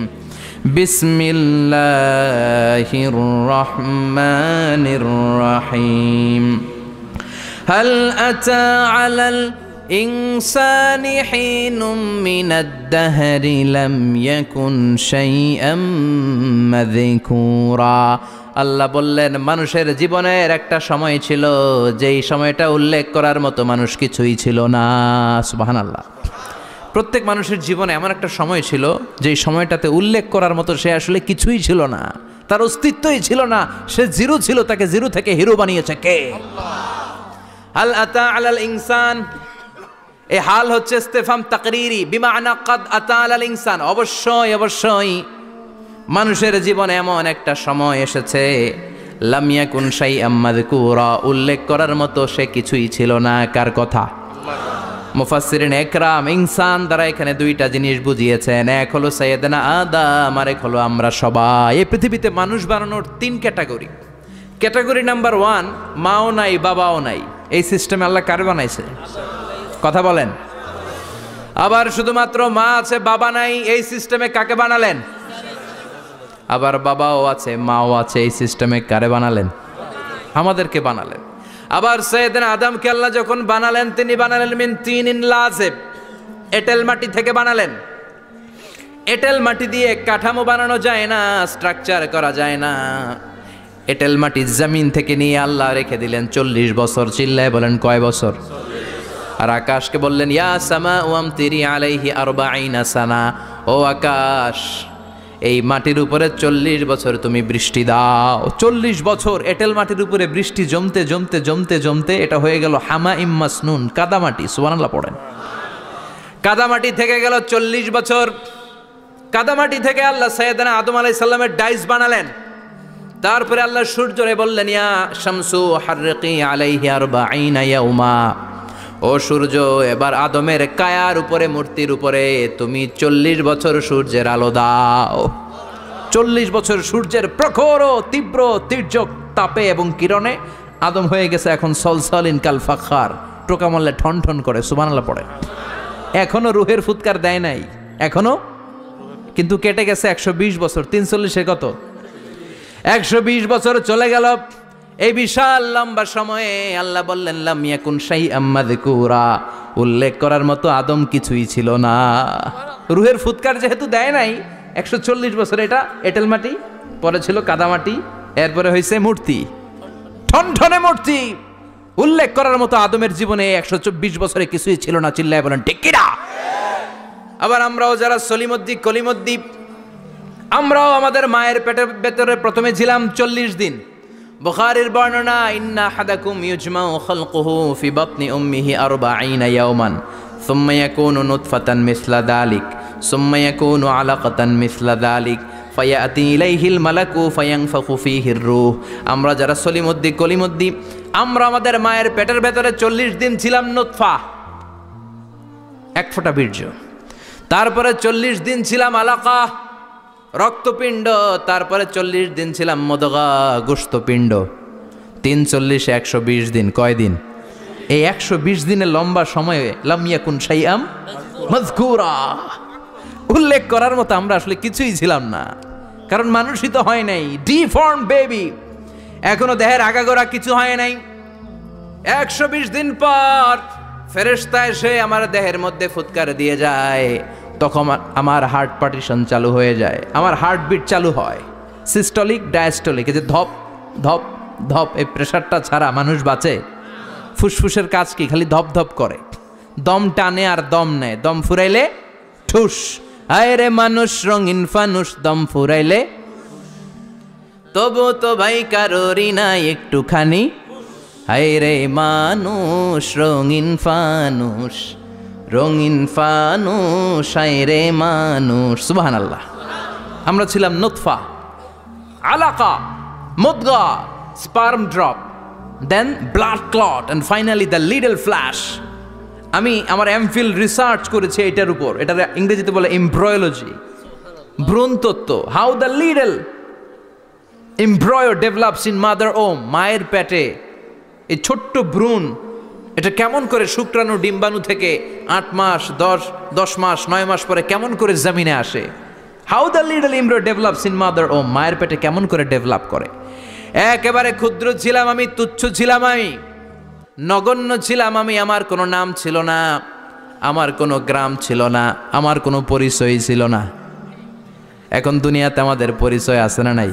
বিসমিল্লাহির রহমানির রহিম। হাল আতা আলাল ইনসানি হিনুম মিনাদ দাহরি লাম ইয়াকুন শাইআম মাযকুরা। আল্লাহ বললেন, মানুষের জীবনের একটা সময় ছিল যেই সময়টা উল্লেখ করার মতো মানুষ কিছুই ছিল না। সুবহানাল্লাহ। প্রত্যেক মানুষের জীবনে এমন একটা সময় ছিল যেই সময়টাতে উল্লেখ করার মতো সে আসলে কিছুই ছিল না, তার অস্তিত্বই ছিল না, সে জিরো ছিল, তাকে জিরো থেকে হিরো বানিয়েছে কে? হাল আতা আলাল ইনসান, এই হাল হচ্ছে ইস্তেফাম তাকরিরি, বিমানা কাদ আতা আলাল ইনসান। অবশ্যই অবশ্যই মানুষের জীবনে এমন একটা সময় এসেছে, লাম ইয়াকুন শাইআম মাযকুরা, উল্লেখ করার মতো সে কিছুই ছিল না। কার কথা? মুফাসসিরিন একরাম ইনসান দ্বারা এখানে দুইটা জিনিস বুঝিয়েছেন। এক হলো সাইয়েদনা আদম, আর এক হলো আমরা সবাই। এই পৃথিবীতে মানুষ বানানোর তিন ক্যাটাগরি। ক্যাটাগরি নাম্বার 1, মাও নাই বাবাও নাই। এই সিস্টেমে আল্লাহ কার বানাইছে? কথা বলেন। আবার শুধুমাত্র মা আছে বাবা নাই, এই সিস্টেমে কাকে বানালেন? আবার বাবাও আছে মাও আছে, এই সিস্টেমে কারে বানালেন? আমাদেরকে বানালেন। আবার সাইয়েদনা আদমকে আল্লাহ যখন বানালেন, তিনি বানালেন মিন তিনিন লাযিব, এঁটেল মাটি থেকে বানালেন। এঁটেল মাটি দিয়ে কাঠামো বানানো যায় না, স্ট্রাকচার করা যায় না। এঁটেল মাটি জমিন থেকে নিয়ে আল্লাহ রেখে দিলেন 40 বছর। চিল্লায় বলেন, কয় বছর? আর আকাশকে বললেন, ইয়া সামাউ আমতিরি আলাইহি 40 সানা, ও আকাশ এই মাটির উপরে 40 বছর তুমি বৃষ্টি দাও। 40 বছর এঁটেল মাটির উপরে বৃষ্টি জমতে জমতে জমতে জমতে এটা হয়ে গেল হামাইম মাসনুন, কাদামাটি। সুবহানাল্লাহ পড়েন। কাদামাটি থেকে গেল 40 বছর। কাদামাটি থেকে আল্লাহ সাইয়েদনা আদম আলাইহিস সালামের ডাইস বানালেন। তারপরে আল্লাহ সূর্যরে বললেন, ইয়া শামসু হাররিকি আলাইহি 40 ইয়াউমা, ও সূর্য এবার আদমের কায়ার উপরে, মূর্তির উপরে তুমি 40 বছর সূর্যের আলো দাও। 40 বছর সূর্যের প্রখর ও তীব্র তির্যক তাপে এবং কিরণে আদম হয়ে গেছে এখন সলসলিন কাল ফাখার, টোকা মারলে ঠন ঠন করে। সুবহানাল্লাহ পড়ে। এখনো রুহের ফুৎকার দেয় নাই এখনো, কিন্তু কেটে গেছে 120 বছর। 340 কত? 120 বছর চলে গেল। এই বিশাল লম্বা সময়ে আল্লাহ বললেন, লাম ইয়াকুন শাইআম মাযকুরা, উল্লেখ করার মতো আদম কিছুই ছিল না। রুহের ফুৎকার যেহেতু দেয় নাই 140 বছর, এটা এঁটেল মাটি, পরে ছিল কাদামাটি, এরপরে হয়েছে মূর্তি, ঠনঠনে মূর্তি। উল্লেখ করার মতো আদমের জীবনে 124 বছরে কিছুই ছিল না। চিল্লায় বলেন, ঠিক কিনা? আবার আমরাও যারা সলিমদ্দি কলিমদ্দি, আমরাও আমাদের মায়ের পেটের ভেতরে প্রথমে ছিলাম 40 দিন। বুখারীর বর্ণনা, ইন্না হাদাকুম ইউজমাউ খালকুহু ফি বাতনি উম্মিহি 40 ইয়াওমান সুম্মা ইয়াকুনু নুতফাতান মিসলা যালিক সুম্মা ইয়াকুনু আলাকাতান মিসলা যালিক ফায়াতি ইলাইহিল মালাকু ফায়ানফাখু ফীহির রূহ। আমরা যারা সলিমদ্দি কলিমদ্দি, আমরা আমাদের মায়ের পেটের ভেতরে 40 দিন ছিলাম নুতফা, এক ফোঁটা বীর্য। তারপরে 40 দিন ছিলাম আলাকা, রক্তপিণ্ড। তারপরে 40 দিন ছিলাম মুদগা, গোশতপিণ্ড। 3 40 120 দিন। কয় দিন? এই 120 দিনের লম্বা সময়ে লাম ইয়াকুন শাইআম মাযকুরা, উল্লেখ করার মতো আমরা আসলে কিছুই ছিলাম না। কারণ মানুষই তো হয় নাই, ডিফর্ম বেবি, এখনো দেহের আগাগোড়া কিছু হয় নাই। 120 দিন পর ফেরেশতা এসে আমার দেহের মধ্যে ফুৎকার দিয়ে যায়, তখন আমার হার্ট পার্টিশন চালু হয়ে যায়, আমার হার্টবিট চালু হয়, সিস্টোলিক ডায়াস্টোলিক, এই যে ধপ ধপ ধপ, এই প্রেশারটা ছাড়া মানুষ বাঁচে? ফুসফুসের কাজ কি? খালি ধপ ধপ করে, দম টানে আর দম নেয়, দম ফুরাইলে ঠুস। হায় রে মানুষ রঙিন ফানুষ, দম ফুরাইলে তবু তো ভাই কারোরই নাই একটুখানি। হায় রে মানুষ রঙিন ফানুষ, রঙিন ফানুষ, হায় রে মানুষ। সুবহানাল্লাহ। আমরা ছিলাম নুতফা, আলাকা, মুদগা, sperm drop, then blood clot, and finally the little flesh. আমি আমার এমফিল রিসার্চ করেছি এটার উপর, এটার ইংরেজিতে বলে এমব্রয়োলজি, ভ্রূণ তত্ত্ব। How the little এমব্রয়ো develops in mother ওম, মায়ের পেটে এই ছোট্ট ভ্রূণ, এটা কেমন করে শুক্রাণু ডিম্বাণু থেকে 8 মাস 10 মাস 9 মাস পরে কেমন করে জমিনে আসে। How the little এমব্রয়ো develops in mother ওম, মায়ের পেটে কেমন করে ডেভেলপ করে। একেবারে ক্ষুদ্র ছিলাম আমি, তুচ্ছ ছিলাম আমি, নগণ্য ছিলাম আমি, আমার কোনো নাম ছিল না, আমার কোনো গ্রাম ছিল না, আমার কোনো পরিচয় ছিল না। এখন দুনিয়াতে আমাদের পরিচয় আছে না নাই?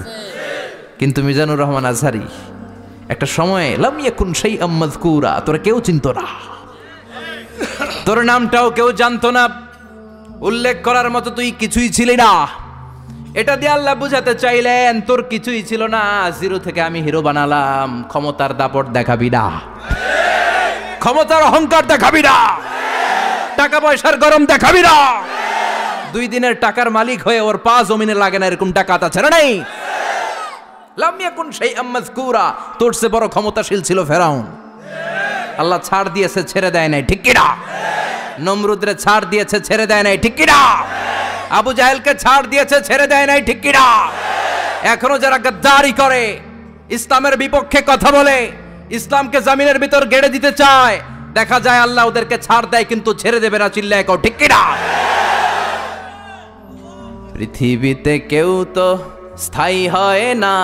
কিন্তু মিজানুর রহমান আজহারি একটা সময়ে লাম ইয়াকুন শাইআম মাযকুরা, তোরা কেউ চিনতো না, তোর নামটাও কেউ জানতো না, উল্লেখ করার মতো তুই কিছুই ছিলি না। এটা দিয়ে আল্লাহ বুঝাতে চাইলেন তোর কিছুই ছিল না, জিরো থেকে আমি হিরো বানালাম। ক্ষমতার দাপট দেখাবি না, ক্ষমতার অহংকার দেখাবি না, টাকা পয়সার গরম দেখাবি না। 2 দিনের টাকার মালিক হয়ে ওর পা জমিনে লাগে না, এরকম টাকা তা ছেড়ে নাই। লাম ইয়াকুন শাইআম মাযকুরা, তোর চেয়ে বড় ক্ষমতাশীল ছিল ফেরাউন। আল্লাহ ছাড় দিয়েছে, ছেড়ে দেয় নাই, ঠিক কি না? নমরুদরে ছাড় দিয়েছে, ছেড়ে দেয় নাই, ঠিক কি না? আবু জাহেলকে ছাড় দিয়েছে, ছেড়ে দেয় নাই, ঠিক কি না? এখনো যারা গাদ্দারি করে, ইসলামের বিপক্ষে কথা বলে, ইসলামকে জমিনের ভিতর গেড়ে দিতে চায়, দেখা যায় আল্লাহ ওদেরকে ছাড় দেয় কিন্তু ছেড়ে দেবে না। চিল্লায় কও ঠিক কি না? পৃথিবীতে কেউ তো স্থায়ী হয় না,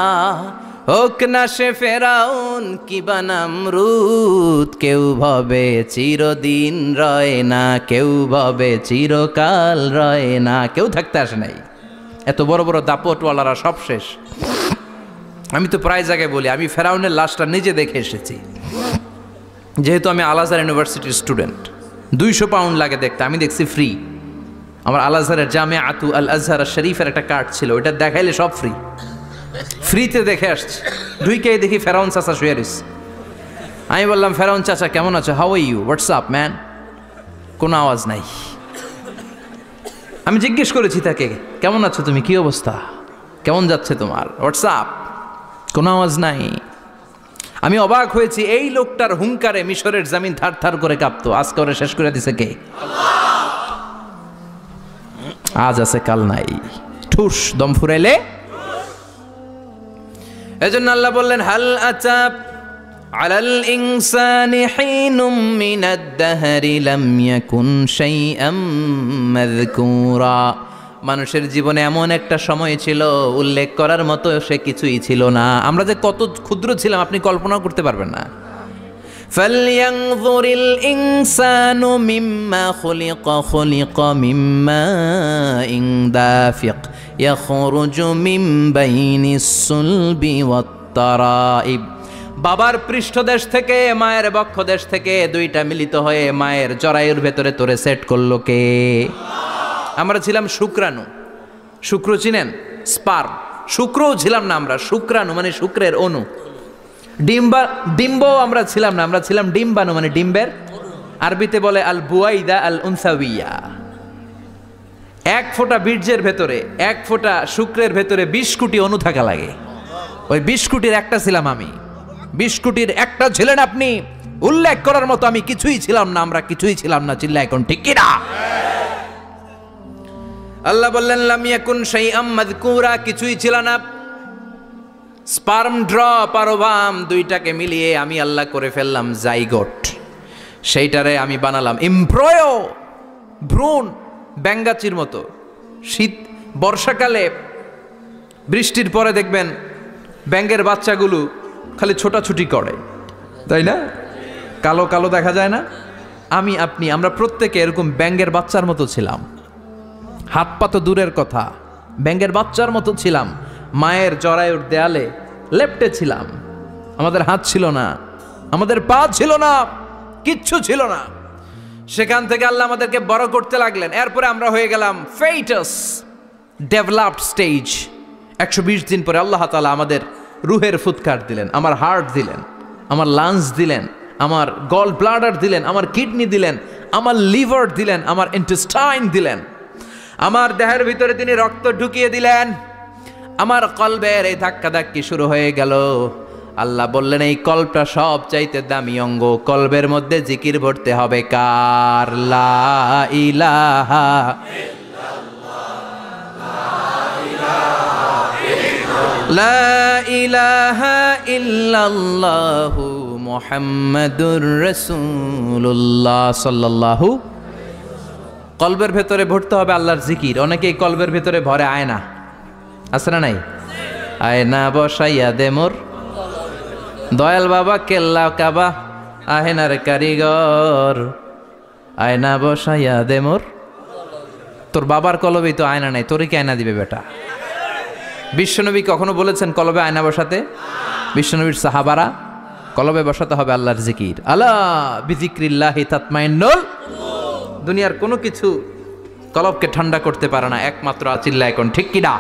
হোক না সে ফেরাউন কিবা নমরুদ, কেউ ভাবে চিরদিন রয় না, কেউ ভাবে চিরকাল রয় না। কেউ থাকতে আসে নাই, এত বড় বড় দাপটওয়ালারা সব শেষ। আমি তো প্রায় জায়গায় বলি, আমি ফেরাউনের লাশটা নিজে দেখে এসেছি, যেহেতু আমি আল আজহার ইউনিভার্সিটির স্টুডেন্ট। 200 পাউন্ড লাগে দেখতে, আমি দেখছি ফ্রি। আমার আল আজহারের জামিআতু আল আজহার শরীফের একটা কার্ড ছিল, ওইটা দেখাইলে সব ফ্রি, ফ্রিতে দেখে আসছি। ঢুইকে দেখি ফেরাউন চাচা শুয়ে রয়েছে। আমি বললাম, ফেরাউন চাচা কেমন আছো? How are you? What's up man? কোনো আওয়াজ নাই। আমি জিজ্ঞেস করেছি তাকে, কেমন আছো তুমি, কি অবস্থা, কেমন যাচ্ছে তোমার? হোয়াটসঅ্যাপ, কোনো আওয়াজ নাই। আমি অবাক হয়েছি, এই লোকটার হুঙ্কারে মিশরের জমিন থার থার করে কাঁপতো, আজ করে শেষ করে দিছে কে? আজ আছে কাল নাই, ঠুস, দম ফুরাইলে। এজন্য আল্লাহ বললেন, হাল আতা আলাল ইনসানি হিনুম মিনাদ দাহরি লাম ইয়াকুন শাইআম মাযকুরা। মানুষের জীবনে এমন একটা সময় ছিল, উল্লেখ করার মতো সে কিছুই ছিল না। আমরা যে কত ক্ষুদ্র ছিলাম আপনি কল্পনাও করতে পারবেন না। ফালইয়ানযুরিল ইনসানু মিম্মা খুলিকা, খুলিকা মিম্মা ইন দাফিক ইয়াখরুজু মিন বাইনিস সুলবি ওয়াত তারাইব। বাবার পৃষ্ঠদেশ থেকে, মায়ের বক্ষদেশ থেকে দুইটা মিলিত হয়ে মায়ের জরায়ুর ভেতরে তোরে সেট করলো কে? আমরা ছিলাম শুক্রাণু। শুক্র চিনেন? স্পার্ম। শুক্রও ছিলাম না আমরা, শুক্রাণু মানে শুক্রের অণু। ডিম্বও আমরা ছিলাম না, আমরা ছিলাম ডিম্বাণু মানে ডিম্বের। আরবিতে বলে আল বুয়াইদা আল উনসাউইয়া। 1 ফোঁটা বীর্যের ভেতরে, 1 ফোঁটা শুক্রের ভেতরে 20 কোটি অণু থাকা লাগে। ওই 20 কোটির একটা ছিলাম আমি। 20 কোটির একটা ছিলেন আপনি। উল্লেখ করার মতো আমি কিছুই ছিলাম না, আমরা কিছুই ছিলাম না। চিল্লা এখন ঠিক কি না? আল্লাহ বললেন, লাম ইয়াকুন শাইআম মাযকুরা, কিছুই ছিল না। স্পার্ম ড্রপ আর ওভাম দুইটাকে মিলিয়ে আমি আল্লাহ করে ফেললাম জাইগোট। সেইটারে আমি বানালাম এমব্রয়ো, ভ্রূণ, ব্যাঙ্গাচির মতো। শীত বর্ষাকালে বৃষ্টির পরে দেখবেন ব্যাঙের বাচ্চাগুলো খালি ছোটাছুটি করে, তাই না? কালো কালো দেখা যায় না? আমরা প্রত্যেকে এরকম ব্যাঙের বাচ্চার মতো ছিলাম। হাত পা তো দূরের কথা, ব্যাঙের বাচ্চার মতো ছিলাম। মায়ের জরায়ুর দেয়ালে লেপ্টে ছিলাম। আমাদের হাত ছিল না, আমাদের পা ছিল না, কিচ্ছু ছিল না। সেখান থেকে আল্লাহ আমাদেরকে বড় করতে লাগলেন। এরপরে আমরা হয়ে গেলাম ফেটাস, ডেভেলপড স্টেজ। 120 দিন পরে আল্লাহ তাআলা আমাদের রুহের ফুৎকার দিলেন, আমার হার্ট দিলেন, আমার লাংস দিলেন, আমার গল ব্লাডার দিলেন, আমার কিডনি দিলেন, আমার লিভার দিলেন, আমার ইন্টেস্টাইন দিলেন, আমার দেহের ভিতরে তিনি রক্ত ঢুকিয়ে দিলেন। আমার কলবের এই ধাক্কাধাক্কি শুরু হয়ে গেল। আল্লাহ বললেন এই কলবটা সব চাইতে দামি অঙ্গ, কলবের মধ্যে জিকির ভরতে হবে কার? লা ইলাহা লা ইলাহা ইল্লাল্লাহু মুহাম্মাদুর রাসূলুল্লাহ সাল্লাল্লাহু। কলবের ভেতরে ভরতে হবে আল্লাহর জিকির। অনেকেই কলবের ভেতরে ভরে আয়না, আছে না নাই? আয়না বসাইয়া দে মোর দয়াল বাবা, কেল্লা কাবা আহেনার কারিগর, আয়না বসাইয়া দে মোর। তোর বাবার কলবেই তো আয়না নাই, তোরই কি আয়না দিবে বেটা? বিশ্বনবী কখনো বলেছেন কলবে আয়না বসাতে? বিশ্বনবীর সাহাবারা কলবে বসাতে হবে আল্লাহর জিকির। আলা বিযিক্রিল্লাহি তাতমাইন্নুল। দুনিয়ার কোনো কিছু কলবকে ঠান্ডা করতে পারে না, একমাত্র চিল্লায় কোন, ঠিক কি না?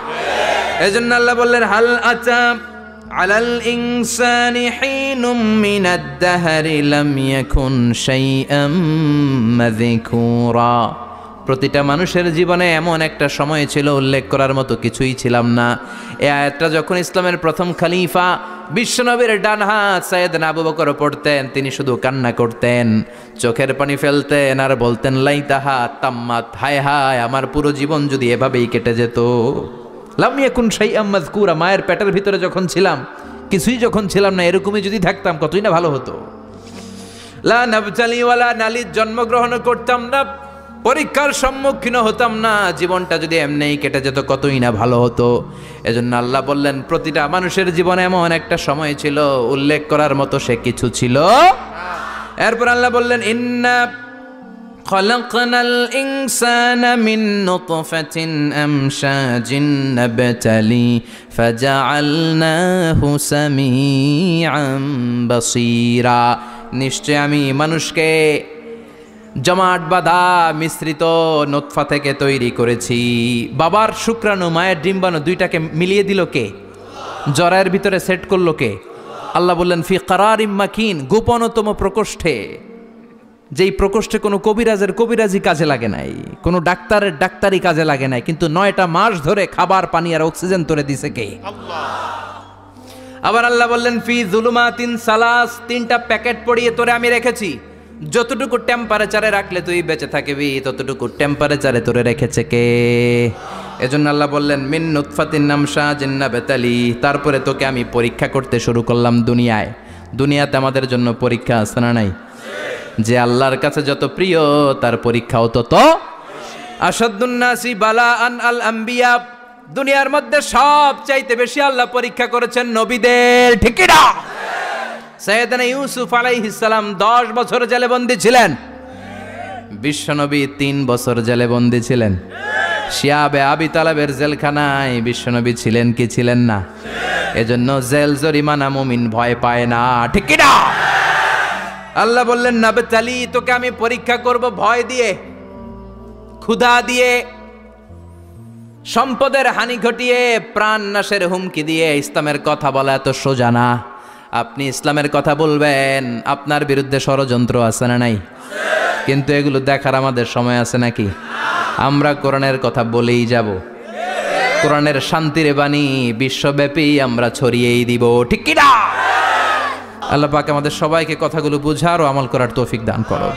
এজন্য আল্লাহ বললেন হাল আতা আলাল ইনসানি হিনুম মিনাদ দাহরি লাম ইয়াকুন শাইআম মাযকুরা। প্রতিটা মানুষের জীবনে এমন একটা সময় ছিল উল্লেখ করার মতো কিছুই ছিলাম না। এই আয়াতটা যখন ইসলামের প্রথম খলিফা বিশ্বনবীর ডান হাত সাইয়েদনা আবু বকর পড়তেন, তিনি শুধু কান্না করতেন, চোখের পানি ফেলতেন আর বলতেন লাইতাহা তাম্মাত, হায় হায় আমার পুরো জীবন যদি এভাবেই কেটে যেত। লাম ইয়াকুন শাইআম মাযকুরা, মায়ের পেটের ভিতরে যখন ছিলাম, কিছুই যখন ছিলাম না, এরকমই যদি থাকতাম কতই না ভালো হতো। লা নাবতালি ওয়ালা নালিদ, জন্মগ্রহণ করতাম না, পরীক্ষার সম্মুখীন হতাম না, জীবনটা যদি এমনিই কেটে যেত কতই না ভালো হতো। এজন্য আল্লাহ বললেন প্রতিটা মানুষের জীবনে এমন একটা সময় ছিল উল্লেখ করার মতো সে কিছু ছিল। এরপর আল্লাহ বললেন ইন্না খলাকনাল ইনসানা মিন নুতফাতিন আমশাজিন নাবতালি ফাজআলনাহু সামিআন বাসীরা। নিশ্চয় আমি মানুষকে জমাট বাঁধা মিশ্রিত নুতফা থেকে তৈরি করেছি। বাবার শুক্রাণু মায়ের ডিম্বাণু দুইটাকে মিলিয়ে দিল কে? জরায়ের ভিতরে সেট করলো কে? আল্লাহ বললেন ফি কারারিম মাকিন, গোপনতম প্রকোষ্ঠে, যেই প্রকোষ্ঠে কোনো কবিরাজের কবিরাজি কাজে লাগে নাই, কোনো ডাক্তারের ডাক্তারি কাজে লাগে নাই, কিন্তু 9টা মাস ধরে খাবার পানি আর অক্সিজেন তোরে দিছে কে? আল্লাহ। আবার আল্লাহ বললেন ফি যুলুমাতিন সালাস, 3টা প্যাকেট পড়িয়ে তোরে আমি রেখেছি, যতটুকু টেম্পারেচারে রাখলে তুই বেঁচে থাকবি ততটুকু টেম্পারেচারে তোরে রেখেছে কে? এজন্য আল্লাহ বললেন মিন নুতফাতিন আমশাজিন নাবতালি, তারপরে তোকে আমি পরীক্ষা করতে শুরু করলাম দুনিয়ায়। দুনিয়াতে আমাদের জন্য পরীক্ষা আছে না নাই? যে আল্লাহর কাছে যত প্রিয় তার পরীক্ষাও তত। আসাদুন নাসি বালাআন আল আম্বিয়া, দুনিয়ার মধ্যে সব চাইতে বেশি আল্লাহ পরীক্ষা করেছেন নবীদের, ঠিক কি না? সাইয়েদনা ইউসুফ আলাইহিস সালাম 10 বছর জেলে বন্দী ছিলেন, বিশ্বনবী 3 বছর জেলে বন্দী ছিলেন। শিয়াবে আবি তালেবের জেলখানায় বিশ্বনবী ছিলেন কি ছিলেন না? এজন্য জেল জরিমানা মুমিন ভয় পায় না, ঠিক কি না? আল্লাহ বললেন নাবতালি, তোকে আমি পরীক্ষা করব ভয় দিয়ে, ক্ষুধা দিয়ে, সম্পদের হানি ঘটিয়ে, প্রাণ নাশের হুমকি দিয়ে। ইসলামের কথা বলা এত সোজা না। আপনি ইসলামের কথা বলবেন, আপনার বিরুদ্ধে ষড়যন্ত্র আছে না নাই? কিন্তু এগুলো দেখার আমাদের সময় আছে নাকি? আমরা কোরআনের কথা বলেই যাব, কোরআনের শান্তির বাণী বিশ্বব্যাপী আমরা ছড়িয়েই দিব, ঠিক কি না? আল্লাহ পাক আমাদের সবাইকে কথাগুলো বুঝার ও আমল করার তৌফিক দান করো।